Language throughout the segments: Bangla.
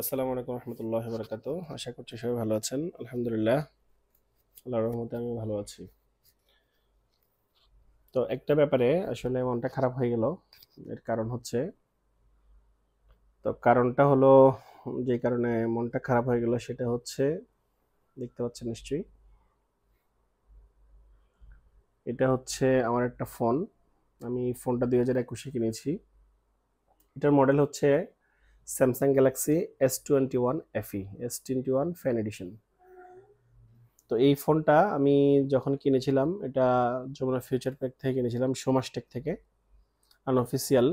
আসসালামু আলাইকুম রহমতুল্লাহি বারাকাতু। আশা করছি সবাই ভালো আছেন। আলহামদুলিল্লাহ, আল্লাহর রহমতে আমি ভালো আছি। তো একটা ব্যাপারে আসলে মনটা খারাপ হয়ে গেল। এর কারণ হচ্ছে, কারণটা হলো, যে কারণে মনটা খারাপ হয়ে গেল সেটা হচ্ছে, দেখতে পাচ্ছেন নিশ্চয়ই, এটা হচ্ছে আমার একটা ফোন। আমি ফোনটা 2021-এ কিনেছি। এটার মডেল হচ্ছে Samsung Galaxy S21 FE, S21 fan addition. তো এই ফোনটা আমি যখন কিনেছিলাম, এটা যমুনা ফিউচার প্যাক থেকে কিনেছিলাম, সোমাসটেক থেকে, আনঅফিসিয়াল,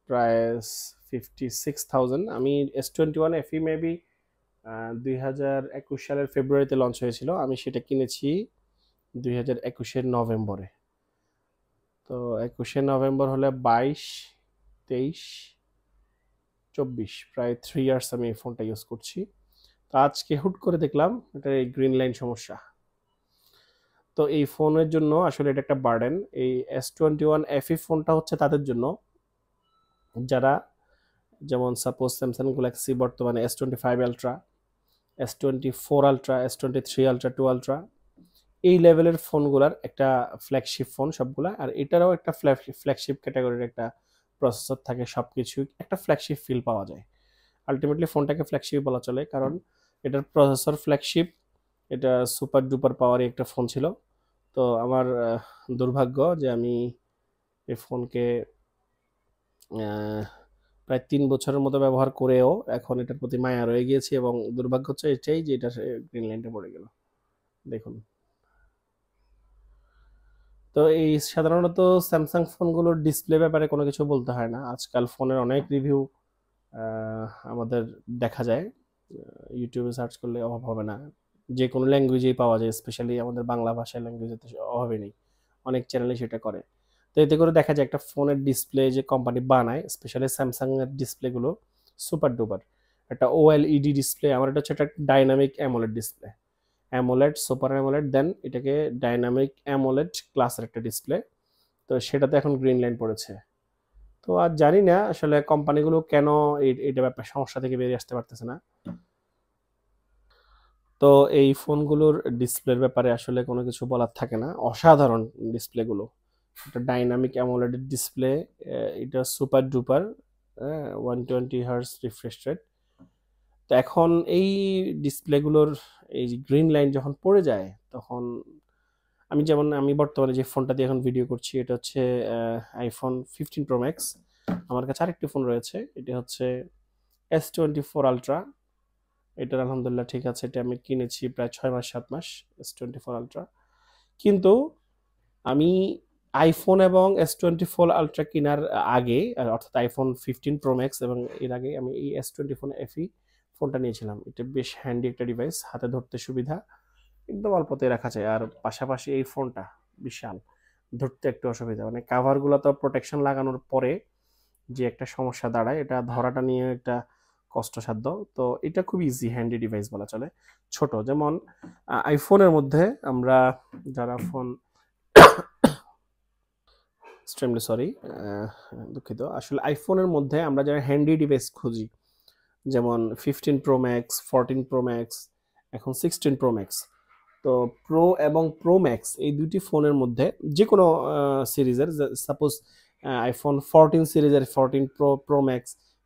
প্রায় 56,000। আমি S21 FE মেবি 2021 সালের ফেব্রুয়ারিতে লঞ্চ হয়েছিল, আমি সেটা কিনেছি 2021-এর নভেম্বরে। তো 21শে নভেম্বর হলে 22, 23, 24, প্রায় 3 ইয়ার্স আমি এই ফোনটা ইউজ করছি। তো আজকে হুট করে দেখলাম এটা এই গ্রিন লাইন সমস্যা। তো এই ফোনের জন্য আসলে এটা একটা বার্ডেন। এই S21 FE ফোনটা হচ্ছে তাদের জন্য যারা, যেমন সাপোজ স্যামসাং গ্যালাক্সি বর্তমানে S25 ultra, S24 ultra, S23 ultra, 2 ultra, এই লেভেলের ফোনগুলার একটা ফ্ল্যাগশিপ ফোন সবগুলা। আর এটারও একটা ফ্ল্যাগশিপ ক্যাটাগরির একটা প্রসেসর থাকে, সব কিছু একটা ফ্ল্যাগশিপ ফিল পাওয়া যায়। আলটিমেটলি ফোনটাকে ফ্ল্যাগশিপ বলা চলে, কারণ এটার প্রসেসর ফ্ল্যাগশিপ, এটা সুপার ডুপার পাওয়ারি একটা ফোন ছিল। তো আমার দুর্ভাগ্য যে আমি এই ফোনকে প্রায় 3 বছরের মতো ব্যবহার করেও এখন এটার প্রতি মায়া রয়ে গিয়েছে, এবং দুর্ভাগ্য হচ্ছে এটাই যে এটা গ্রিন লাইনটা পড়ে গেল। দেখুন, তো এই সাধারণত স্যামসাং ফোনগুলোর ডিসপ্লে ব্যাপারে কোনো কিছু বলতে হয় না। আজকাল ফোনের অনেক রিভিউ আমাদের দেখা যায়, ইউটিউবে সার্চ করলে অভাব হবে না। যে কোনো ল্যাঙ্গুয়েজেই পাওয়া যায়, স্পেশালি আমাদের বাংলা ভাষার ল্যাঙ্গুয়েজে তো অভাবে নেই, অনেক চ্যানেলে সেটা করে। তো এতে করে দেখা যায় একটা ফোনের ডিসপ্লে যে কোম্পানি বানায়, স্পেশালি স্যামসাং এর ডিসপ্লেগুলো সুপার ডুপার। একটা OLED ডিসপ্লে, আমার এটা হচ্ছে একটা dynamic AMOLED display, AMOLED, super AMOLED, then এটাকে ডাইনামিক অ্যামোলেড ক্লাসের একটা ডিসপ্লে। তো সেটাতে এখন গ্রিন লাইন পড়েছে। তো আর জানি না আসলে কোম্পানিগুলো কেন এটা ব্যাপার সমস্যা থেকে বেরিয়ে আসতে পারতেছে না। তো এই ফোনগুলোর ডিসপ্লের ব্যাপারে আসলে কোনো কিছু বলার থাকে না, অসাধারণ ডিসপ্লেগুলো। এটা ডাইনামিক অ্যামোলেড ডিসপ্লে, এটা super duper, 120 hertz refresh rate. তো এখন এই ডিসপ্লেগুলোর এই গ্রিন লাইন যখন পড়ে যায়, তখন আমি বর্তমানে যে ফোনটা দিয়ে এখন ভিডিও করছি, এটা হচ্ছে আইফোন 15 Pro Max। আমার কাছে আরেকটি ফোন রয়েছে, এটা হচ্ছে S24 আলট্রা। এটার আলহামদুলিল্লাহ ঠিক আছে, এটা আমি কিনেছি প্রায় 6 মাস 7 মাস, S24 আলট্রা। কিন্তু আমি আইফোন এবং S24 আলট্রা কেনার আগে, অর্থাৎ আইফোন 15 Pro Max এবং এর আগে আমি এই S21 FE ফোনটা নিয়েছিলাম। এটা বেশ হ্যান্ডি একটা ডিভাইস, হাতে ধরতে সুবিধা, একদম অল্পতে রাখা যায়। আর পাশাপাশি এই ফোনটা বিশাল, ধরতে একটু অসুবিধা, মানে কাভারগুলো তো প্রোটেকশন লাগানোর পরে যে একটা সমস্যা দাঁড়ায়, এটা ধরাটা নিয়ে একটা কষ্টসাধ্য। তো এটা খুব ইজি হ্যান্ডি ডিভাইস বলা চলে, ছোট। যেমন আইফোনের মধ্যে আমরা যারা ফোন, এক্সট্রিমলি সরি, দুঃখিত, আসলে আইফোনের মধ্যে আমরা যারা হ্যান্ডি ডিভাইস খুঁজি, যেমন 15 Pro Max, 14 Pro Max, এখন 16 Pro Max। তো প্রো এবং প্রো ম্যাক্স এই দুটি ফোনের মধ্যে যে কোনো সিরিজের, সাপোজ আইফোন 14 সিরিজের 14 Pro Max,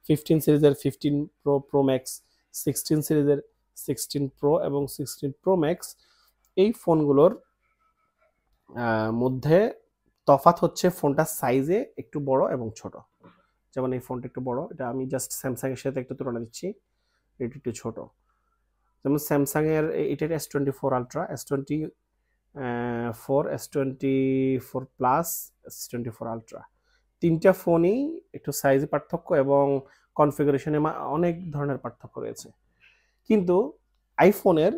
15 সিরিজের 15 Pro Max, 16 সিরিজের 16 Pro এবং 16 Pro Max, এই ফোনগুলোর মধ্যে তফাৎ হচ্ছে ফোনটার সাইজে একটু বড় এবং ছোট। যেমন এই ফোনটা একটু বড়, এটা আমি জাস্ট স্যামসাং এর সাথে একটু তুলনা দিচ্ছি, এটা একটু ছোট। যেমন স্যামসাং এর এটার S24 ultra, S24 S24 plus, S24 ultra, তিনটা ফোনই একটু সাইজে পার্থক্য এবং কনফিগারেশনে অনেক ধরনের পার্থক্য রয়েছে। কিন্তু আইফোনের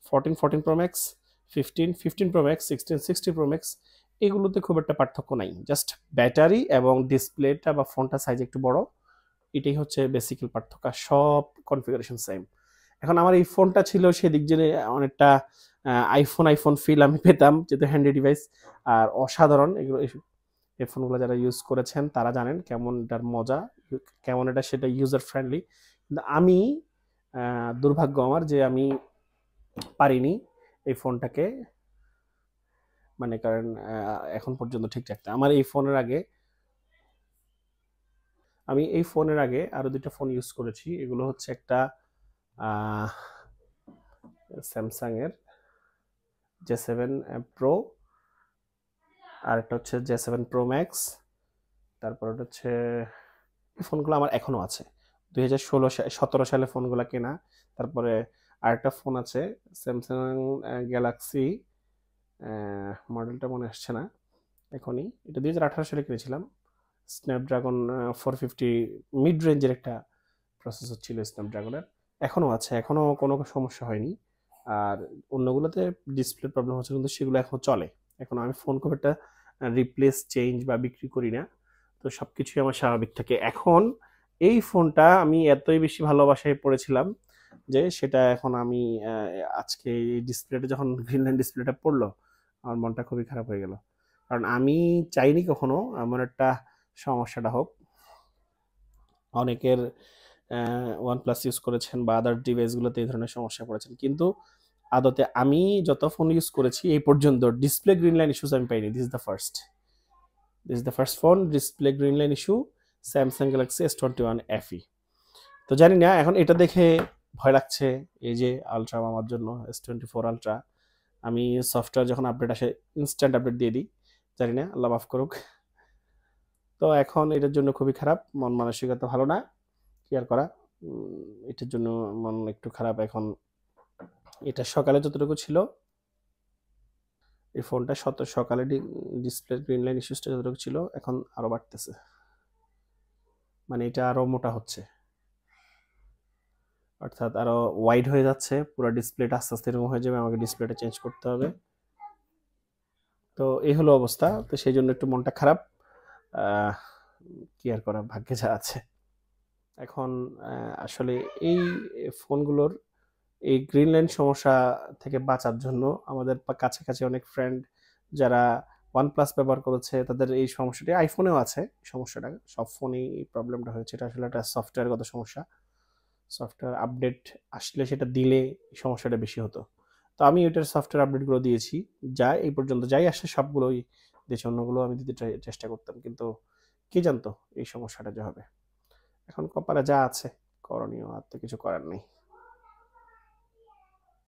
14 Pro Max, 15 Pro Max, 16 Pro Max, এগুলোতে খুব একটা পার্থক্য নাই, জাস্ট ব্যাটারি এবং ডিসপ্লেটা বা ফোনটা সাইজ একটু বড়, এটাই হচ্ছে বেসিক্যাল পার্থক্য, সব কনফিগারেশন সেম। এখন আমার এই ফোনটা ছিল সেদিক জেনে অনেকটা আইফোন আইফোন ফিল আমি পেতাম, যেহেতু হ্যান্ডি ডিভাইস। আর অসাধারণ এগুলো, এই ফোনগুলো যারা ইউজ করেছেন তারা জানেন কেমন এটার মজা, কেমন এটা সেটা ইউজার ফ্রেন্ডলি। কিন্তু আমি দুর্ভাগ্য আমার যে আমি পারিনি এই ফোনটাকে, মানে কারণ এখন পর্যন্ত ঠিক রাখতে। আমি এই ফোনের আগে আরো দুইটা ফোন ইউজ করেছি। এগুলো হচ্ছে একটা স্যামসাং এর J7 Pro, আর একটা হচ্ছে J7 Pro Max। তারপর হচ্ছে এই ফোনগুলো আমার এখনো আছে, 2017 সালে ফোনগুলো কেনা। তারপরে আরেকটা ফোন আছে স্যামসাং গ্যালাক্সি, মডেলটা মনে আসছে না এখনই, এটা 2018 সালে কিনেছিলাম। স্ন্যাপড্রাগন 450 মিড রেঞ্জের একটা প্রসেসর ছিল স্ন্যাপড্রাগনের, এখনো আছে, এখনো কোনো সমস্যা হয়নি। আর অন্যগুলোতে ডিসপ্লে প্রবলেম হচ্ছে, কিন্তু সেগুলো এখনো চলে। এখন আমি ফোন খুব একটা রিপ্লেস চেঞ্জ বা বিক্রি করি না, তো সবকিছুই আমার স্বাভাবিক থাকে। এখন এই ফোনটা আমি এতই বেশি ভালোবাসায় পড়েছিলাম যে সেটা এখন আমি আজকে এই ডিসপ্লেটা যখন গ্রিন লাইন ডিসপ্লেটা পড়লো, আমার মনটা খুবই খারাপ হয়ে গেল। কারণ আমি চাইনি কখনো এমন একটা সমস্যাটা হোক। অনেকের OnePlus ইউজ করেছেন বা আদার ডিভাইসগুলোতে এই ধরনের সমস্যা পড়েছেন, কিন্তু আদতে আমি যত ফোন ইউজ করেছি এই পর্যন্ত ডিসপ্লে গ্রিন লাইন ইস্যুস আমি পাইনি। This is the first phone display green line issue, Samsung Galaxy S21 FE। তো জানি না, এখন এটা দেখে ভয় লাগছে। এই যে আলট্রা আমার জন্য S24 আলট্রা, আমি সফটওয়্যার যখন আপডেট আসে ইনস্ট্যান্ট আপডেট দিয়ে দিই, জানি না, আল্লাহ মাফ করুক। তো এখন এটার জন্য খুবই খারাপ, মন মানসিকতা ভালো না, কি আর করা। এটার জন্য মন একটু খারাপ এখন। এটা সকালে যতটুকু ছিল, এই ফোনটা সকালে ডিসপ্লে গ্রিন লাইন ইস্যুসটা যতটুকু ছিল, এখন আরো বাড়তেছে, মানে এটা আরো মোটা হচ্ছে, অর্থাৎ আরো ওয়াইড হয়ে যাচ্ছে পুরো ডিসপ্লেটা, আস্তে আস্তে এরকম হয়ে যাবে, আমাকে ডিসপ্লেটা চেঞ্জ করতে হবে। তো এই হলো অবস্থা, তো সেই জন্য একটু মনটা খারাপ। কি আর করা, ভাগ্যে যা আছে। এখন আসলে এই ফোনগুলোর এই গ্রিন লাইন সমস্যা থেকে বাঁচার জন্য আমাদের কাছাকাছি অনেক ফ্রেন্ড যারা OnePlus ব্যবহার করেছে, তাদের এই সমস্যাটি, আইফোনেও আছে সমস্যাটা, সব ফোনেই এই প্রবলেমটা হয়েছে। এটা আসলে একটা সফটওয়্যারগত সমস্যা, সফটওয়্যার আপডেট আসলে সেটা দিলে এই সমস্যাটা বেশি হতো। তো আমি ওইটার সফটওয়্যার আপডেটগুলো দিয়েছি, যা এই পর্যন্ত যাই আসে সবগুলোই দিয়েছি, অন্যগুলো আমি দিতে চেষ্টা করতাম, কিন্তু কে জানতো এই সমস্যাটা যে হবে। এখন কপালে যা আছে করণীয়, আর তো কিছু করার নেই।